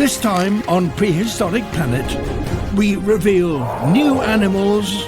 This time on Prehistoric Planet, we reveal new animals.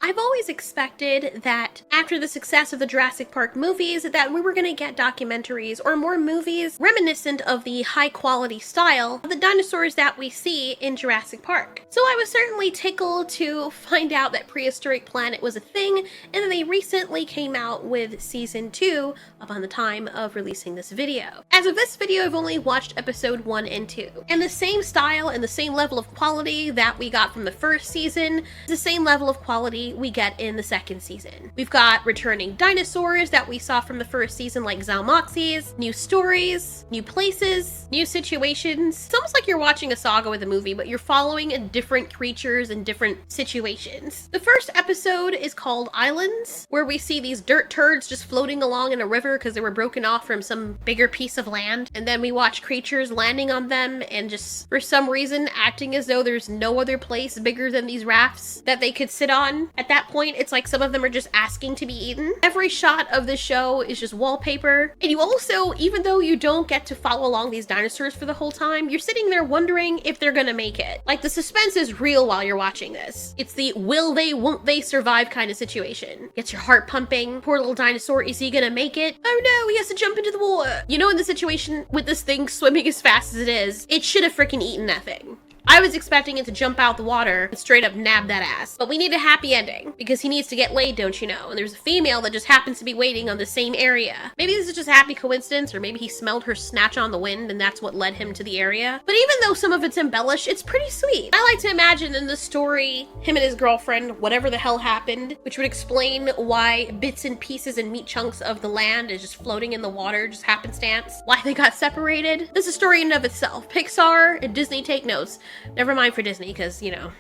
I've always expected that after the success of the Jurassic Park movies that we were going to get documentaries or more movies reminiscent of the high quality style of the dinosaurs that we see in Jurassic Park. So I was certainly tickled to find out that Prehistoric Planet was a thing, and then they recently came out with season 2 upon the time of releasing this video. As of this video, I've only watched episode 1 and 2, and the same style and the same level of quality that we got from the first season is the same level of quality we get in the second season. We've got returning dinosaurs that we saw from the first season, like Zalmoxes, new stories, new places, new situations. It's almost like you're watching a saga with a movie, but you're following different creatures and different situations. The first episode is called Islands, where we see these dirt turds just floating along in a river because they were broken off from some bigger piece of land. And then we watch creatures landing on them and just, for some reason, acting as though there's no other place bigger than these rafts that they could sit on. At that point, it's like some of them are just asking to be eaten. Every shot of the show is just wallpaper. And you also, even though you don't get to follow along these dinosaurs for the whole time, you're sitting there wondering if they're gonna make it. Like, the suspense is real while you're watching this. It's the will they, won't they survive kind of situation. Gets your heart pumping. Poor little dinosaur, is he gonna make it? Oh no, he has to jump into the water. You know, in the situation with this thing swimming as fast as it is, it should have freaking eaten that thing. I was expecting it to jump out the water and straight up nab that ass. But we need a happy ending, because he needs to get laid, don't you know? And there's a female that just happens to be waiting on the same area. Maybe this is just a happy coincidence, or maybe he smelled her snatch on the wind and that's what led him to the area. But even though some of it's embellished, it's pretty sweet. I like to imagine in the story, him and his girlfriend, whatever the hell happened, which would explain why bits and pieces and meat chunks of the land is just floating in the water, just happenstance, why they got separated. This is a story in and of itself. Pixar and Disney, take notes. Never mind for Disney, because, you know,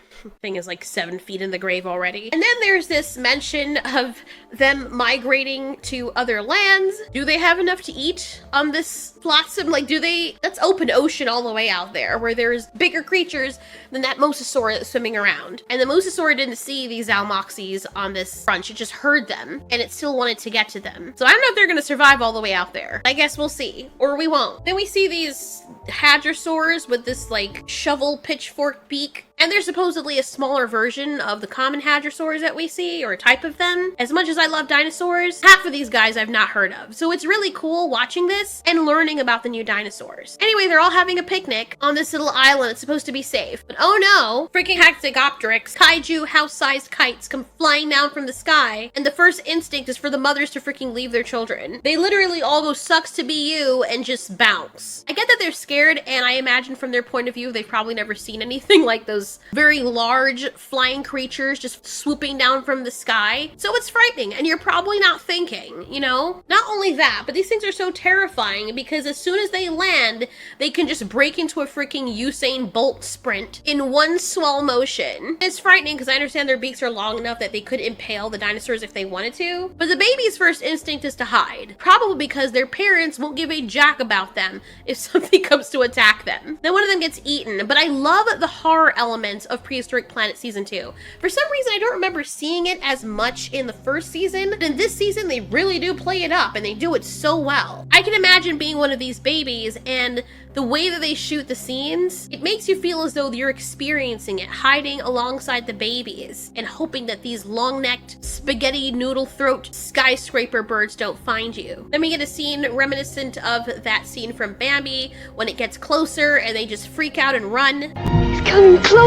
thing is like 7 feet in the grave already. And then there's this mention of them migrating to other lands. Do they have enough to eat on this flotsam? Like, do they? That's open ocean all the way out there, where there's bigger creatures than that mosasaur that's swimming around. And the mosasaur didn't see these Zalmoxes on this front. It just heard them, and it still wanted to get to them. So I don't know if they're gonna survive all the way out there. I guess we'll see. Or we won't. Then we see these Hadrasaurs with this, like, shovel pitchfork beak. And they're supposedly a smaller version of the common hadrosaurs that we see, or a type of them. As much as I love dinosaurs, half of these guys I've not heard of. So it's really cool watching this and learning about the new dinosaurs. Anyway, they're all having a picnic on this little island that's supposed to be safe. But oh no, freaking Hexagopteryx, kaiju house-sized kites come flying down from the sky, and the first instinct is for the mothers to freaking leave their children. They literally all go, sucks to be you, and just bounce. I get that they're scared, and I imagine from their point of view, they've probably never seen anything like those very large flying creatures just swooping down from the sky. So it's frightening, and you're probably not thinking, you know? Not only that, but these things are so terrifying because as soon as they land, they can just break into a freaking Usain Bolt sprint in one swell motion. It's frightening because I understand their beaks are long enough that they could impale the dinosaurs if they wanted to, but the baby's first instinct is to hide, probably because their parents won't give a jack about them if something comes to attack them. Then one of them gets eaten, but I love the horror elements of Prehistoric Planet Season 2. For some reason, I don't remember seeing it as much in the first season, but in this season, they really do play it up, and they do it so well. I can imagine being one of these babies, and the way that they shoot the scenes, it makes you feel as though you're experiencing it, hiding alongside the babies, and hoping that these long-necked, spaghetti noodle throat skyscraper birds don't find you. Then we get a scene reminiscent of that scene from Bambi, when it gets closer, and they just freak out and run. He's coming closer.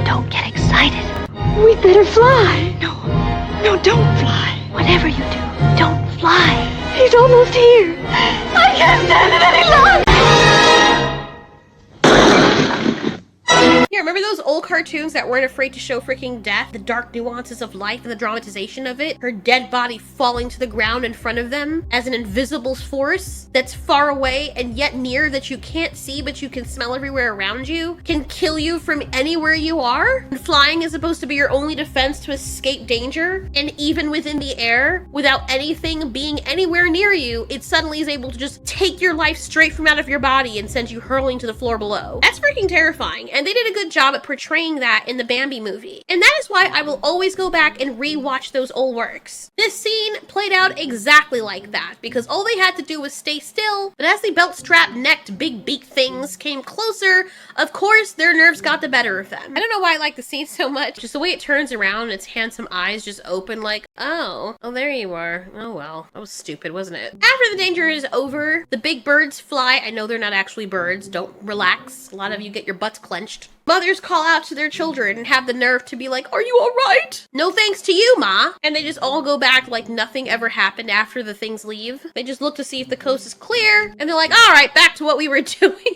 Don't get excited. We'd better fly. No, don't fly. Whatever you do, don't fly. He's almost here. I can't stand it any longer. Yeah, remember those old cartoons that weren't afraid to show freaking death? The dark nuances of life and the dramatization of it? Her dead body falling to the ground in front of them as an invisible force that's far away and yet near, that you can't see but you can smell everywhere around you, can kill you from anywhere you are? And flying is supposed to be your only defense to escape danger, and even within the air, without anything being anywhere near you, it suddenly is able to just take your life straight from out of your body and send you hurling to the floor below. That's freaking terrifying, and they did a good job at portraying that in the Bambi movie. And that is why I will always go back and rewatch those old works. This scene played out exactly like that, because all they had to do was stay still, but as the belt strap necked big beak things came closer, of course their nerves got the better of them. I don't know why I like the scene so much, just the way it turns around and its handsome eyes just open like, oh, there you are. Oh well, that was stupid, wasn't it? After the danger is over, the big birds fly. I know they're not actually birds, don't relax. A lot of you get your butts clenched. Mothers call out to their children and have the nerve to be like, are you alright? No thanks to you, Ma. And they just all go back like nothing ever happened after the things leave. They just look to see if the coast is clear, and they're like, alright, back to what we were doing.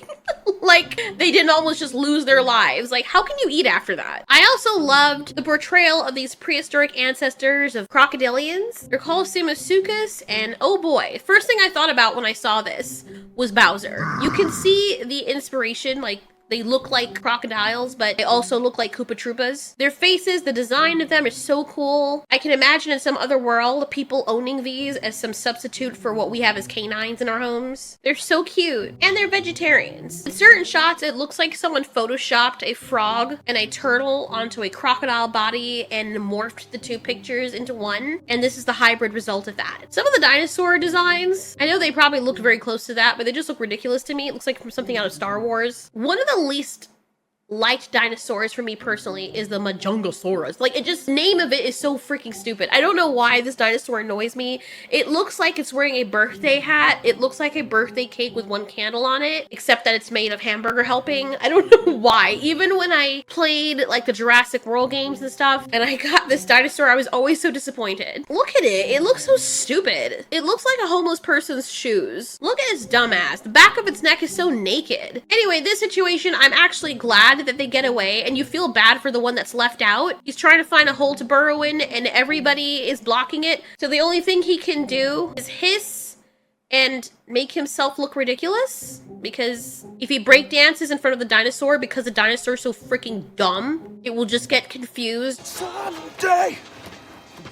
Like, they didn't almost just lose their lives. Like, how can you eat after that? I also loved the portrayal of these prehistoric ancestors of crocodilians. They're called Samasuchus, and oh boy, first thing I thought about when I saw this was Bowser. You can see the inspiration, like, they look like crocodiles, but they also look like Koopa Troopas. Their faces, the design of them is so cool. I can imagine in some other world, people owning these as some substitute for what we have as canines in our homes. They're so cute. And they're vegetarians. In certain shots, it looks like someone photoshopped a frog and a turtle onto a crocodile body and morphed the two pictures into one. And this is the hybrid result of that. Some of the dinosaur designs, I know they probably looked very close to that, but they just look ridiculous to me. It looks like from something out of Star Wars. One of the least liked dinosaurs for me personally is the Majungasaurus. Like, it just, name of it is so freaking stupid. I don't know why this dinosaur annoys me. It looks like it's wearing a birthday hat. It looks like a birthday cake with one candle on it, except that it's made of hamburger helping. I don't know why. Even when I played like the Jurassic World games and stuff, and I got this dinosaur, I was always so disappointed. Look at it. It looks so stupid. It looks like a homeless person's shoes. Look at its dumb ass. The back of its neck is so naked. Anyway, this situation, I'm actually glad that they get away, and you feel bad for the one that's left out. He's trying to find a hole to burrow in, and everybody is blocking it. So the only thing he can do is hiss and make himself look ridiculous, because if he break dances in front of the dinosaur because the dinosaur's so freaking dumb, it will just get confused. Someday,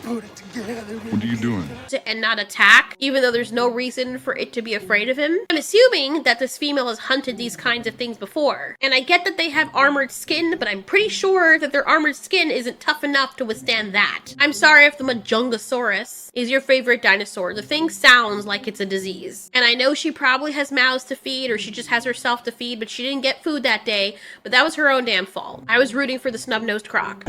put it together. What are you doing? And not attack, even though there's no reason for it to be afraid of him. I'm assuming that this female has hunted these kinds of things before. And I get that they have armored skin, but I'm pretty sure that their armored skin isn't tough enough to withstand that. I'm sorry if the Majungasaurus is your favorite dinosaur. The thing sounds like it's a disease. And I know she probably has mouths to feed, or she just has herself to feed, but she didn't get food that day, but that was her own damn fault. I was rooting for the snub-nosed croc.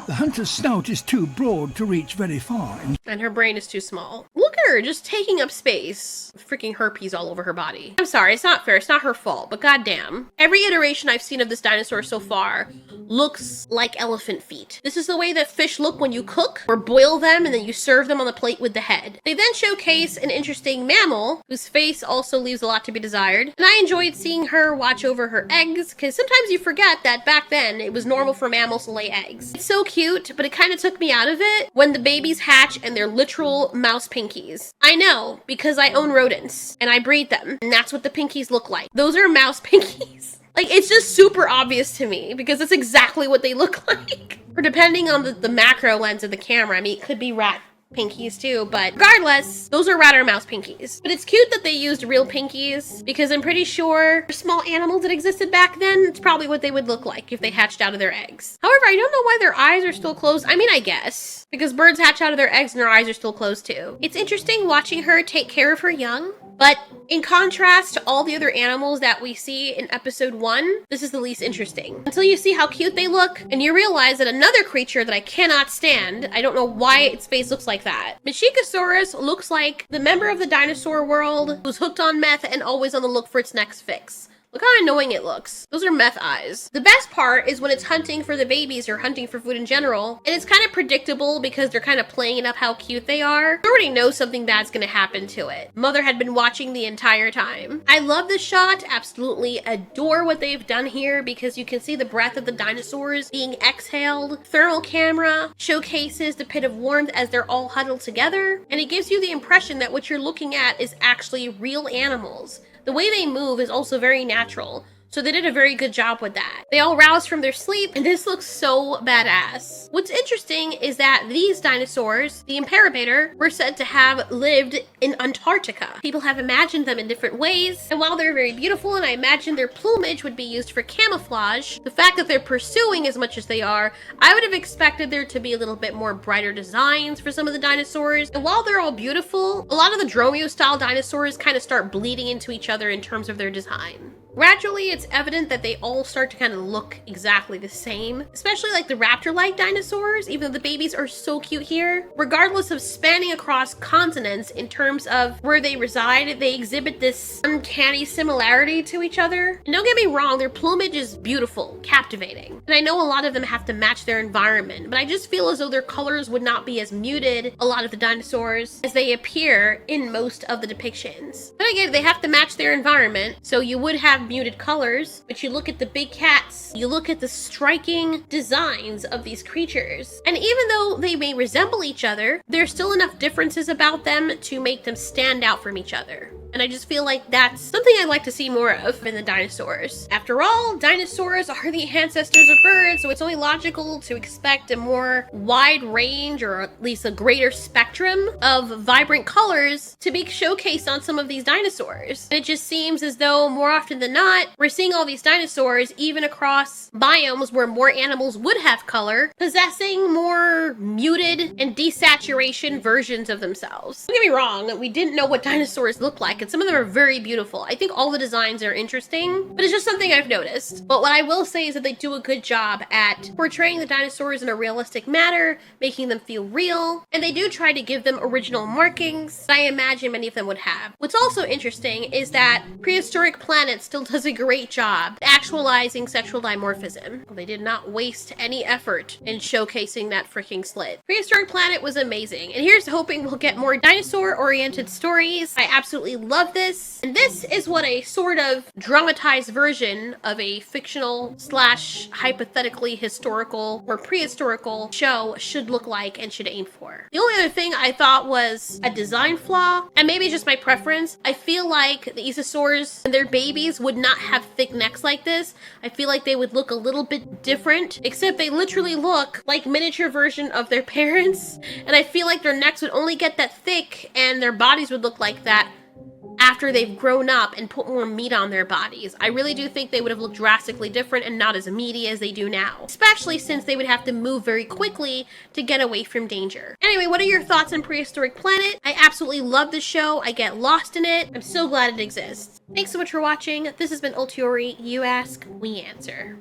The hunter's snout is too broad to reach very far. And her brain is too small. Look at her, just taking up space. Freaking herpes all over her body. I'm sorry, it's not fair, it's not her fault, but goddamn. Every iteration I've seen of this dinosaur so far looks like elephant feet. This is the way that fish look when you cook or boil them and then you serve them on the plate with the head. They then showcase an interesting mammal whose face also leaves a lot to be desired. And I enjoyed seeing her watch over her eggs, because sometimes you forget that back then it was normal for mammals to lay eggs. It's so cute, but it kind of took me out of it when the babies hatch and they're literal mouse pinkies. I know, because I own rodents and I breed them, and that's what the pinkies look like. Those are mouse pinkies. Like, it's just super obvious to me because that's exactly what they look like. Or depending on the macro lens of the camera, I mean, it could be rat pinkies too, but regardless, those are rat or mouse pinkies. But it's cute that they used real pinkies, because I'm pretty sure for small animals that existed back then, it's probably what they would look like if they hatched out of their eggs. However, I don't know why their eyes are still closed. I mean, I guess, because birds hatch out of their eggs and their eyes are still closed too. It's interesting watching her take care of her young, but in contrast to all the other animals that we see in episode 1, this is the least interesting. Until you see how cute they look, and you realize that another creature that I cannot stand, I don't know why its face looks like that. Machikosaurus looks like the member of the dinosaur world who's hooked on meth and always on the look for its next fix. Look how annoying it looks. Those are meth eyes. The best part is when it's hunting for the babies or hunting for food in general, and it's kind of predictable because they're kind of playing up how cute they are. You already know something bad's gonna happen to it. Mother had been watching the entire time. I love this shot, absolutely adore what they've done here, because you can see the breath of the dinosaurs being exhaled. Thermal camera showcases the pit of warmth as they're all huddled together, and it gives you the impression that what you're looking at is actually real animals. The way they move is also very natural. So they did a very good job with that. They all roused from their sleep, and this looks so badass. What's interesting is that these dinosaurs, the Imperator, were said to have lived in Antarctica. People have imagined them in different ways, and while they're very beautiful and I imagine their plumage would be used for camouflage, the fact that they're pursuing as much as they are, I would have expected there to be a little bit more brighter designs for some of the dinosaurs. And while they're all beautiful, a lot of the Dromio style dinosaurs kind of start bleeding into each other in terms of their design. Gradually, it's evident that they all start to kind of look exactly the same, especially like the raptor-like dinosaurs, even though the babies are so cute here. Regardless of spanning across continents in terms of where they reside, they exhibit this uncanny similarity to each other. And don't get me wrong, their plumage is beautiful, captivating. And I know a lot of them have to match their environment, but I just feel as though their colors would not be as muted, a lot of the dinosaurs, as they appear in most of the depictions. But again, they have to match their environment, so you would have muted colors, but you look at the big cats, you look at the striking designs of these creatures, and even though they may resemble each other, there's still enough differences about them to make them stand out from each other. And I just feel like that's something I'd like to see more of in the dinosaurs. After all, dinosaurs are the ancestors of birds, so it's only logical to expect a more wide range, or at least a greater spectrum of vibrant colors to be showcased on some of these dinosaurs. And it just seems as though more often than not, we're seeing all these dinosaurs even across biomes where more animals would have color, possessing more muted and desaturation versions of themselves. Don't get me wrong, we didn't know what dinosaurs look like, and some of them are very beautiful. I think all the designs are interesting, but it's just something I've noticed. But what I will say is that they do a good job at portraying the dinosaurs in a realistic manner, making them feel real, and they do try to give them original markings that I imagine many of them would have. What's also interesting is that Prehistoric Planet still does a great job actualizing sexual dimorphism. They did not waste any effort in showcasing that freaking slit. Prehistoric Planet was amazing, and here's hoping we'll get more dinosaur-oriented stories. I absolutely love this, and this is what a sort of dramatized version of a fictional slash hypothetically historical or prehistorical show should look like and should aim for. The only other thing I thought was a design flaw, and maybe just my preference. I feel like the ichthyosaurs and their babies would not have thick necks like this. I feel like they would look a little bit different, except they literally look like miniature version of their parents, and I feel like their necks would only get that thick and their bodies would look like that after they've grown up and put more meat on their bodies. I really do think they would have looked drastically different and not as meaty as they do now, especially since they would have to move very quickly to get away from danger. Anyway, what are your thoughts on Prehistoric Planet? I absolutely love the show. I get lost in it. I'm so glad it exists. Thanks so much for watching. This has been Ultiori. You ask, we answer.